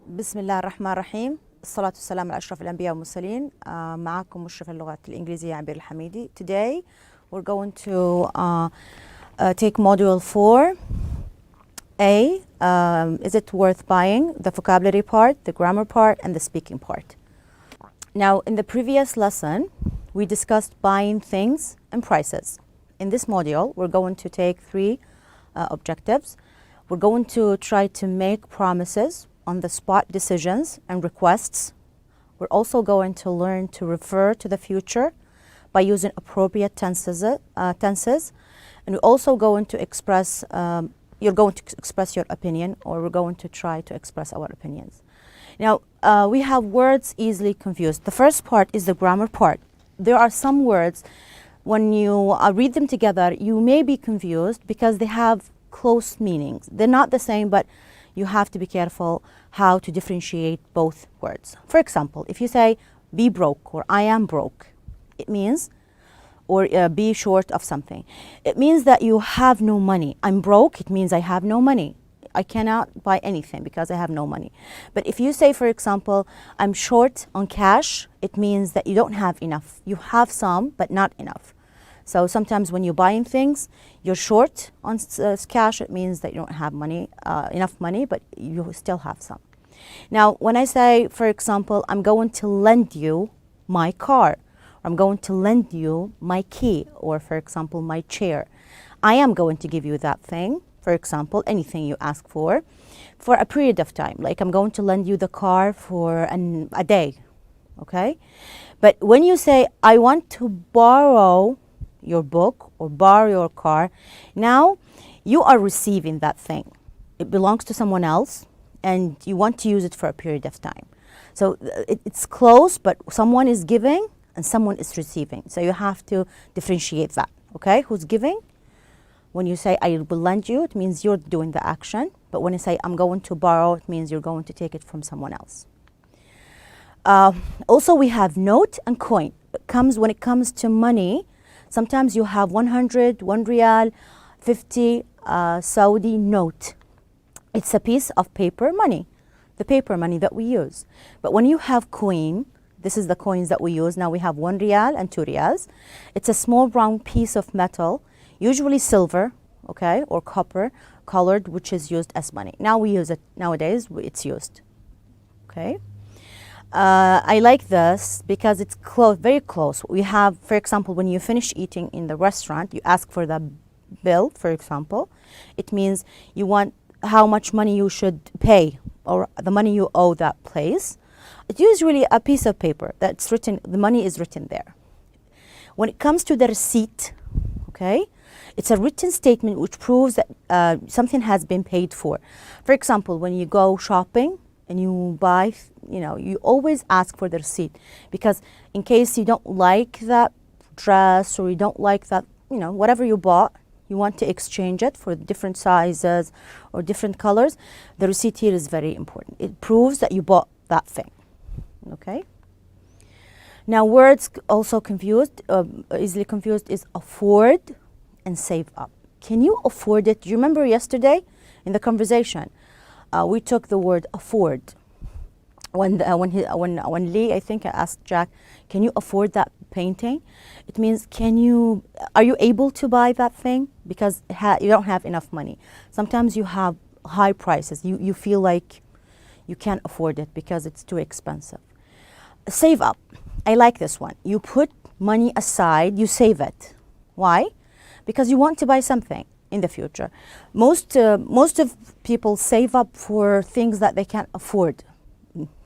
بسم الله الرحمن الرحيم. الصلاة والسلام على أشرف الأنبياء والمرسلين. معكم مشرف اللغة الإنجليزية عبير الحميدي. Today we're going to take module 4A. Is it worth buying? The vocabulary part, the grammar part, and the speaking part. Now, in the previous lesson, we discussed buying things and prices. In this module, we're going to take three objectives. We're going to try to make promises on the spot decisions and requests. We're also going to learn to refer to the future by using appropriate tenses. And we're also going to express, you're going to express your opinion, or we're going to try to express our opinions. Now, we have words easily confused. The first part is the grammar part. There are some words, when you read them together, you may be confused because they have close meanings. They're not the same, but you have to be careful how to differentiate both words. For example, if you say be broke or I am broke, it means, or be short of something, it means that you have no money. I'm broke, it means I have no money. I cannot buy anything because I have no money. But if you say, for example, I'm short on cash, it means that you don't have enough. You have some, but not enough. So sometimes when you're buying things, you're short on cash, it means that you don't have money, enough money, but you still have some. Now, when I say, for example, I'm going to lend you my car, or I'm going to lend you my key, or for example, my chair, I am going to give you that thing, for example, anything you ask for a period of time. Like I'm going to lend you the car for a day, okay? But when you say, I want to borrow your book or borrow your car, now you are receiving that thing. It belongs to someone else and you want to use it for a period of time. So it's close, but someone is giving and someone is receiving. So you have to differentiate that, okay? Who's giving? When you say I will lend you, it means you're doing the action. But when you say I'm going to borrow, it means you're going to take it from someone else. Also, we have note and coin. When it comes to money, sometimes you have 100, 1 riyal, 50 Saudi note. It's a piece of paper money, the paper money that we use. But when you have coin, this is the coins that we use. Now we have 1 riyal and 2 riyals. It's a small round piece of metal, usually silver, okay, or copper colored, which is used as money. Now we use it, nowadays it's used, okay. I like this because it's close, very close. We have, for example, when you finish eating in the restaurant, you ask for the bill, for example. It means you want how much money you should pay or the money you owe that place. It's usually a piece of paper that's written, the money is written there. When it comes to the receipt, okay, it's a written statement which proves that something has been paid for. For example, when you go shopping, and you buy, you always ask for the receipt, because in case you don't like that dress or you don't like that, whatever you bought, you want to exchange it for different sizes or different colors, the receipt here is very important. It proves that you bought that thing, okay? Now, words also confused, easily confused is afford and save up. Can you afford it? Do you remember yesterday in the conversation? We took the word afford. When Lee, I think I asked Jack, can you afford that painting? It means, are you able to buy that thing? Because you don't have enough money. Sometimes you have high prices. You feel like you can't afford it because it's too expensive. Save up. I like this one. You put money aside, you save it. Why? Because you want to buy something in the future. Most of people save up for things that they can't afford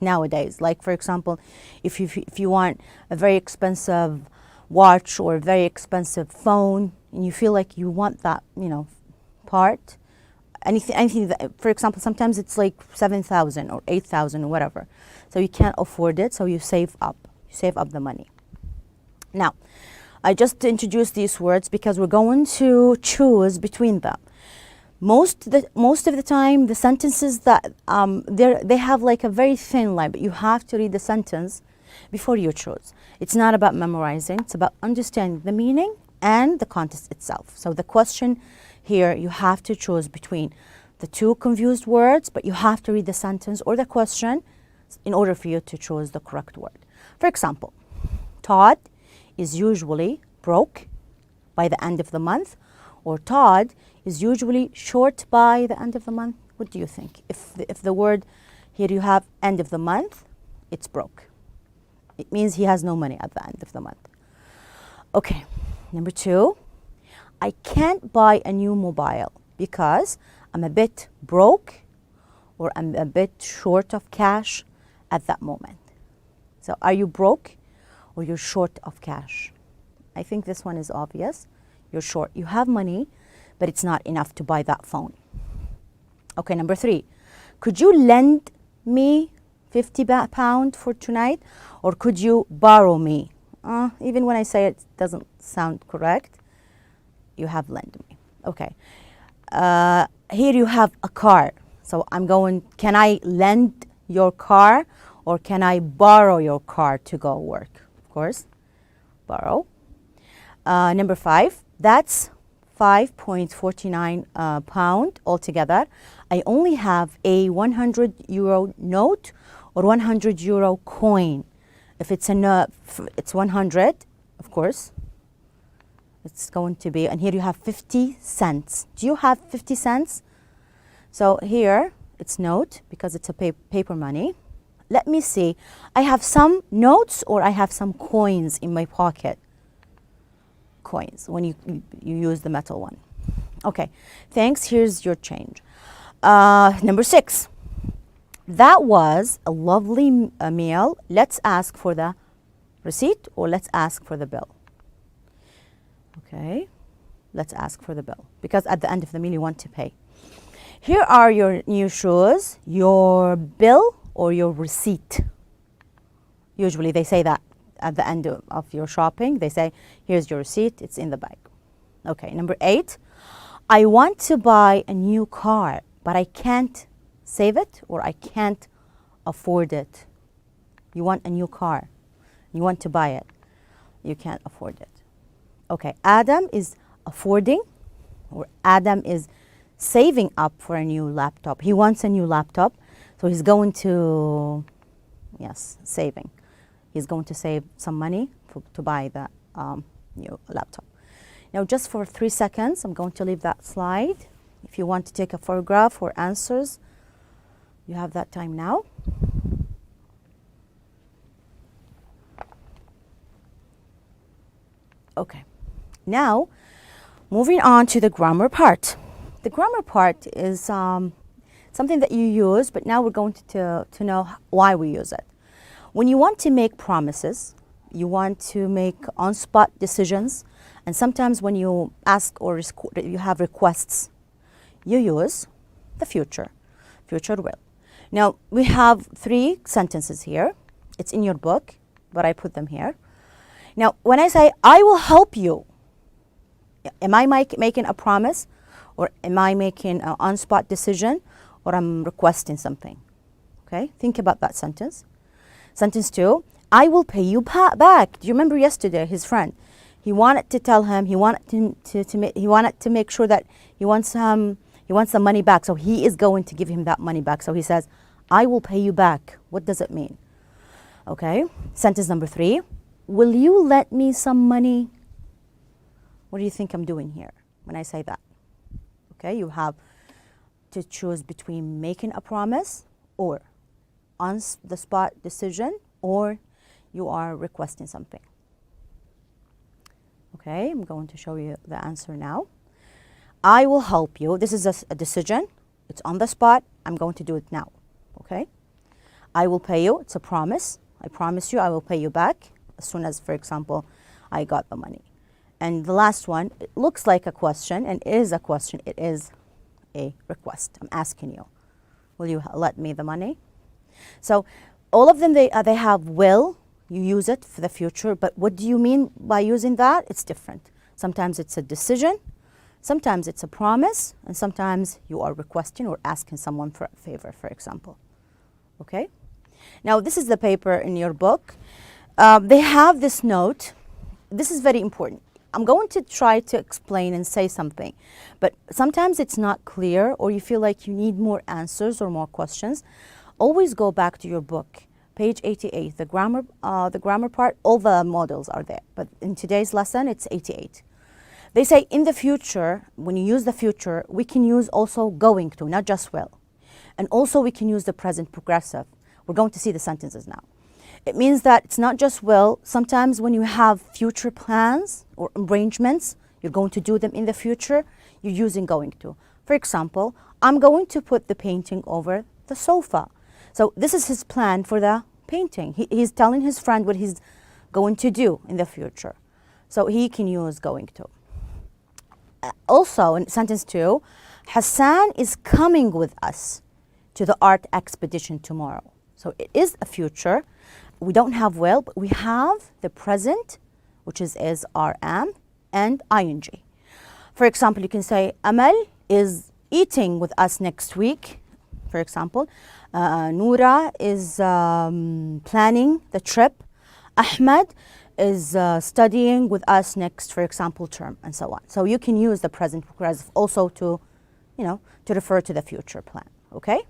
nowadays. Like, for example, if you want a very expensive watch or a very expensive phone, and you feel like you want that, part, anything that, for example, sometimes it's like 7,000 or 8,000 or whatever. So you can't afford it, so you save up. You save up the money. Now, I just introduced these words because we're going to choose between them. Most of the time, the sentences that they have like a very thin line, but you have to read the sentence before you choose. It's not about memorizing, it's about understanding the meaning and the context itself. So the question here, you have to choose between the two confused words, but you have to read the sentence or the question in order for you to choose the correct word. For example, Todd is usually broke by the end of the month, or Todd is usually short by the end of the month. What do you think? If the word here you have end of the month, it's broke. It means he has no money at the end of the month. Okay, number 2, I can't buy a new mobile because I'm a bit broke or I'm a bit short of cash at that moment. So are you broke or you're short of cash? I think this one is obvious. You're short. You have money, but it's not enough to buy that phone. Okay, number 3. Could you lend me £50 for tonight, or could you borrow me? Even when I say it doesn't sound correct. You have lend me. Okay. Here you have a car. So I'm going, can I lend your car or can I borrow your car to go work? Of course, borrow. Number 5, that's 5.49 pound altogether. I only have a 100 euro note or 100 euro coin. If it's it's 100, of course, it's going to be, and here you have 50 cents. Do you have 50 cents? So here it's note because it's a paper money. Let me see. I have some notes or I have some coins in my pocket. Coins, when you use the metal one. Okay, thanks. Here's your change. Number 6. That was a lovely meal. Let's ask for the receipt or let's ask for the bill. Okay, let's ask for the bill because at the end of the meal you want to pay. Here are your new shoes, your bill or your receipt. Usually they say that at the end of your shopping. They say, here's your receipt, it's in the bag. Okay, number 8. I want to buy a new car, but I can't save it or I can't afford it. You want a new car. You want to buy it. You can't afford it. Okay, Adam is affording or Adam is saving up for a new laptop. He wants a new laptop, so he's going to, yes, saving. He's going to save some money to buy the new laptop. Now, just for 3 seconds, I'm going to leave that slide. If you want to take a photograph or answers, you have that time now. Okay. Now, moving on to the grammar part. The grammar part is something that you use, but now we're going to know why we use it. When you want to make promises, you want to make on-spot decisions, and sometimes when you ask or you have requests, you use the future will. Now, we have 3 sentences here. It's in your book, but I put them here. Now, when I say, I will help you, am I making a promise, or am I making an on-spot decision, or I'm requesting something? Okay, think about that sentence. Sentence 2, I will pay you back. Do you remember yesterday, his friend? He wanted to tell him, he wanted to make sure that he wants the money back, so he is going to give him that money back. So he says, I will pay you back. What does it mean? Okay, sentence number 3, will you lend me some money? What do you think I'm doing here when I say that? Okay, you have to choose between making a promise or on the spot decision, or you are requesting something. Okay, I'm going to show you the answer now. I will help you. This is a decision. It's on the spot. I'm going to do it now. Okay. I will pay you. It's a promise. I promise you I will pay you back as soon as, for example, I got the money. And the last one, it looks like a question, and it is a question. It is a request. I'm asking you, will you let me the money? So all of them, they have will. You use it for the future, but what do you mean by using that? It's different. Sometimes it's a decision, sometimes it's a promise, and sometimes you are requesting or asking someone for a favor, for example. Okay? Now, this is the paper in your book. They have this note. This is very important. I'm going to try to explain and say something, but sometimes it's not clear or you feel like you need more answers or more questions. Always go back to your book, page 88, the grammar part, all the models are there. But in today's lesson, it's 88. They say in the future, when you use the future, we can use also going to, not just will. And also we can use the present progressive. We're going to see the sentences now. It means that it's not just will. Sometimes when you have future plans or arrangements, you're going to do them in the future, you're using going to. For example, I'm going to put the painting over the sofa. So this is his plan for the painting. He's telling his friend what he's going to do in the future. So he can use going to. Also in sentence 2, Hassan is coming with us to the art expedition tomorrow. So it is a future. We don't have will, but we have the present, which is are, am, and ing. For example, you can say, Amal is eating with us next week. For example, Noura is planning the trip. Ahmed is studying with us next, for example, term, and so on. So you can use the present progressive also to, to refer to the future plan, okay?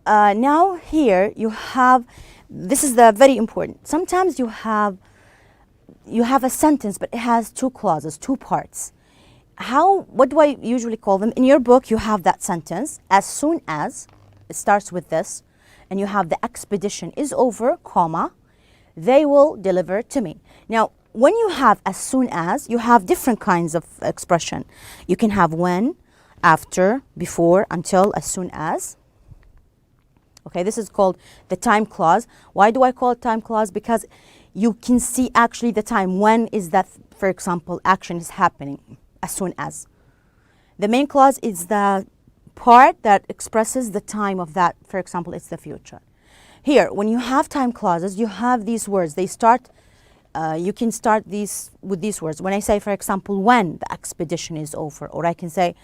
Now here you have, this is the very important. Sometimes you have a sentence, but it has two clauses, two parts. What do I usually call them? In your book, you have that sentence, as soon as, it starts with this, and you have the expedition is over, comma, they will deliver to me. Now, when you have as soon as, you have different kinds of expression. You can have when, after, before, until, as soon as. Okay, this is called the time clause. Why do I call it time clause? Because you can see actually the time. When is that, for example, action is happening, as soon as. The main clause is the part that expresses the time of that, for example, it's the future. Here, when you have time clauses, you have these words. They start, you can start these with these words. When I say, for example, when the expedition is over, or I can say,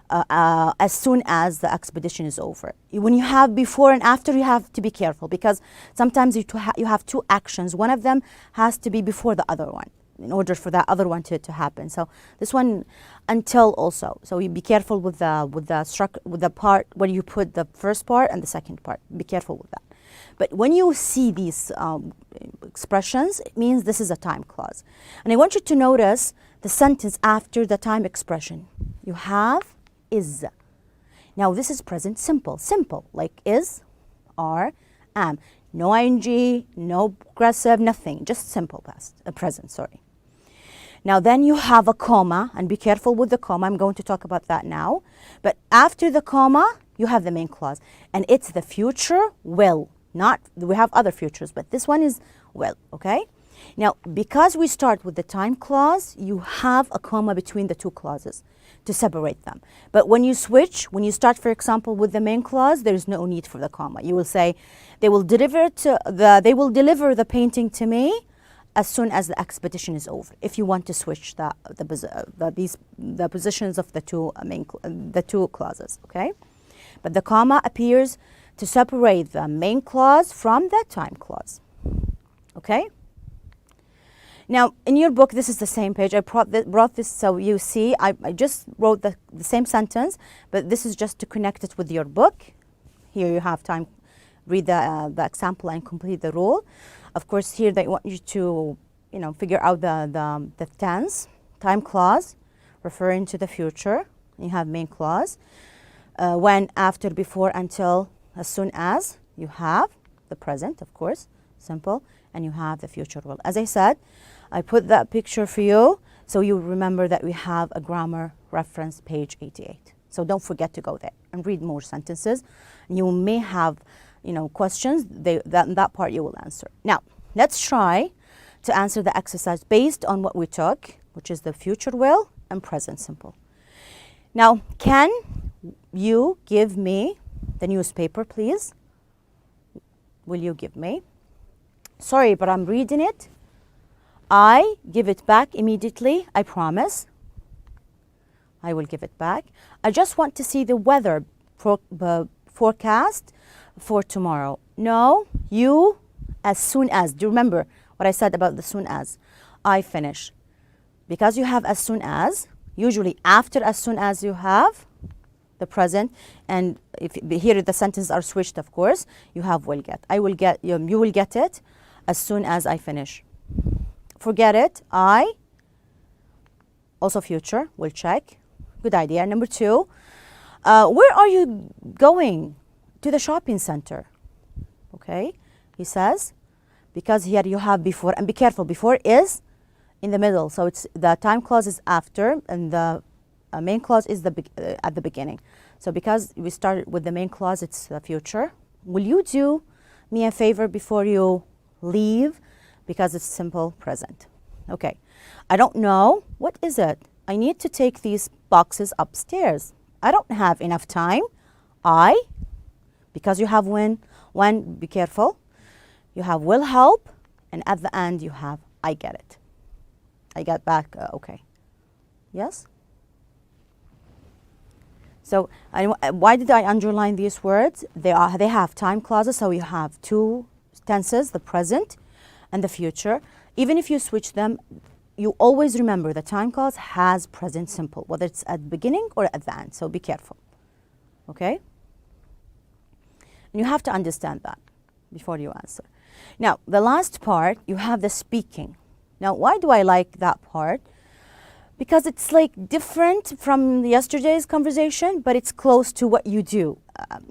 as soon as the expedition is over. When you have before and after, you have to be careful because sometimes you have two actions. One of them has to be before the other one in order for that other one to happen. So this one until also. So you be careful with the part where you put the first part and the second part. Be careful with that. But when you see these expressions, it means this is a time clause. And I want you to notice the sentence after the time expression. You have is. Now this is present simple. Simple, like is, are, am. No ing, no progressive, nothing. Just simple past, present, sorry. Now then you have a comma, and be careful with the comma. I'm going to talk about that now. But after the comma, you have the main clause. And it's the future will. Not, we have other futures, but this one is will, okay? Now, because we start with the time clause, you have a comma between the two clauses to separate them. But when you switch, when you start, for example, with the main clause, there is no need for the comma. You will say, they will deliver the painting to me as soon as the expedition is over. If you want to switch the positions of the two clauses, okay? But the comma appears to separate the main clause from the time clause, okay? Now, in your book, this is the same page. I brought this so you see. I just wrote the same sentence, but this is just to connect it with your book. Here you have time, read the example and complete the rule. Of course, here they want you to, figure out the tense, time clause, referring to the future. You have main clause. When, after, before, until, as soon as. You have the present, of course, simple, and you have the future rule. As I said, I put that picture for you so you remember that we have a grammar reference, page 88. So don't forget to go there and read more sentences. You may have, questions. That part you will answer. Now, let's try to answer the exercise based on what we took, which is the future will and present simple. Now, can you give me the newspaper, please? Will you give me? Sorry, but I'm reading it. I give it back immediately, I promise. I will give it back. I just want to see the weather forecast for tomorrow. No, you, as soon as. Do you remember what I said about the soon as? I finish. Because you have as soon as, usually after as soon as you have the present, and if here the sentences are switched, of course, you have will get. I will get, you will get it as soon as I finish. Forget it, I, also future, will check. Good idea. Number 2, where are you going? To the shopping center. Okay, he says, because here you have before, and be careful, before is in the middle, so it's the time clause is after, and the main clause is at the beginning. So because we started with the main clause, it's the future. Will you do me a favor before you leave? Because it's simple present. Okay, I don't know. What is it? I need to take these boxes upstairs. I don't have enough time. I, because you have when, be careful. You have will help, and at the end you have I get it. I get back, okay. Yes? So why did I underline these words? They have time clauses, so you have 2 tenses, the present and the future. Even if you switch them, you always remember the time clause has present simple, whether it's at the beginning or at the end, so be careful. Okay? And you have to understand that before you answer. Now, the last part, you have the speaking. Now, why do I like that part? Because it's like different from yesterday's conversation, but it's close to what you do.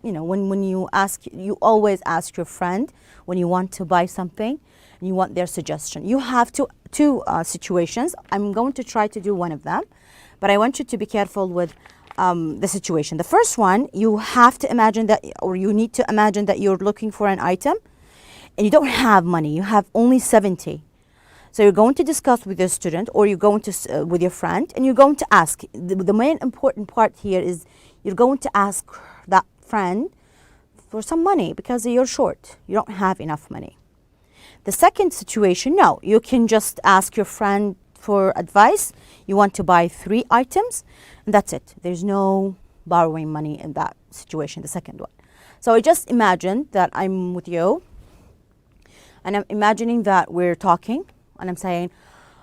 You know, when you ask, you always ask your friend when you want to buy something and you want their suggestion. You have two situations. I'm going to try to do one of them, but I want you to be careful with the situation. The first one, you have to imagine that, or you need to imagine that you're looking for an item and you don't have money. You have only 70. So you're going to discuss with your student, or you're going to with your friend, and you're going to ask. The main important part here is you're going to ask that friend for some money because you're short. You don't have enough money. The second situation, no, you can just ask your friend for advice. You want to buy 3 items, and that's it. There's no borrowing money in that situation, the second one. So I just imagine that I'm with you, and I'm imagining that we're talking. And I'm saying,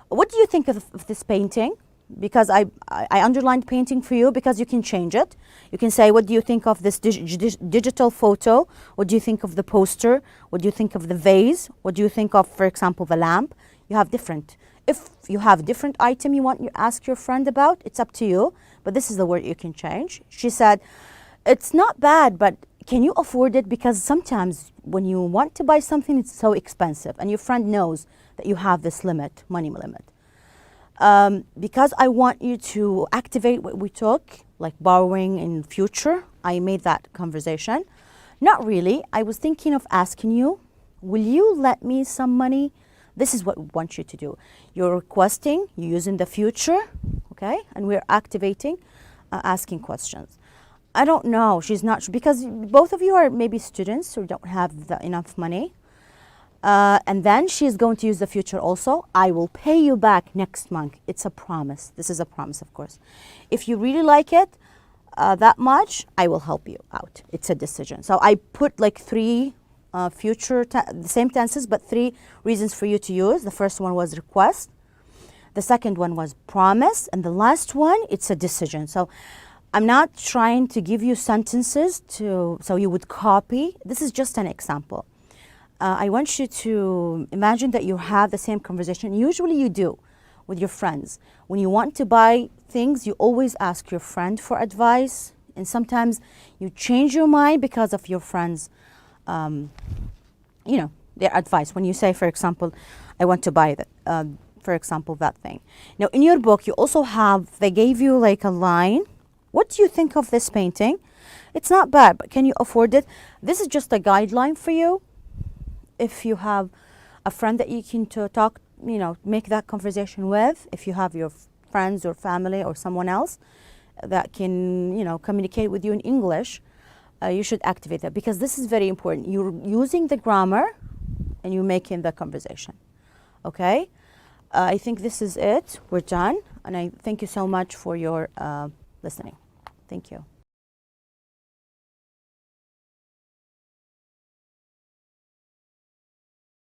what do you think of this painting? Because I underlined painting for you because you can change it. You can say, what do you think of this digital photo? What do you think of the poster? What do you think of the vase? What do you think of, for example, the lamp? You have different. If you have a different item you want to ask your friend about, it's up to you. But this is the word you can change. She said, it's not bad, but can you afford it? Because sometimes when you want to buy something, it's so expensive. And your friend knows that you have this limit, money limit. Because I want you to activate what we took, like borrowing in future, I made that conversation. Not really. I was thinking of asking you, will you let me some money? This is what we want you to do. You're requesting, you're using the future, okay? And we're activating, asking questions. I don't know, she's not, because both of you are maybe students who don't have enough money. And then she's going to use the future also. I will pay you back next month. It's a promise. This is a promise, of course. If you really like it that much, I will help you out. It's a decision. So I put like 3 future, the same tenses, but 3 reasons for you to use. The first one was request. The second one was promise. And the last one, it's a decision. So I'm not trying to give you sentences so you would copy. This is just an example. I want you to imagine that you have the same conversation. Usually you do with your friends. When you want to buy things, you always ask your friend for advice. And sometimes you change your mind because of your friends, their advice. When you say, for example, I want to buy that, for example, that thing. Now, in your book, you also have, they gave you like a line. What do you think of this painting? It's not bad, but can you afford it? This is just a guideline for you. If you have a friend that you can talk, make that conversation with, if you have your friends or family or someone else that can, communicate with you in English, you should activate that because this is very important. You're using the grammar and you're making the conversation. Okay? I think this is it. We're done. And I thank you so much for your listening. Thank you.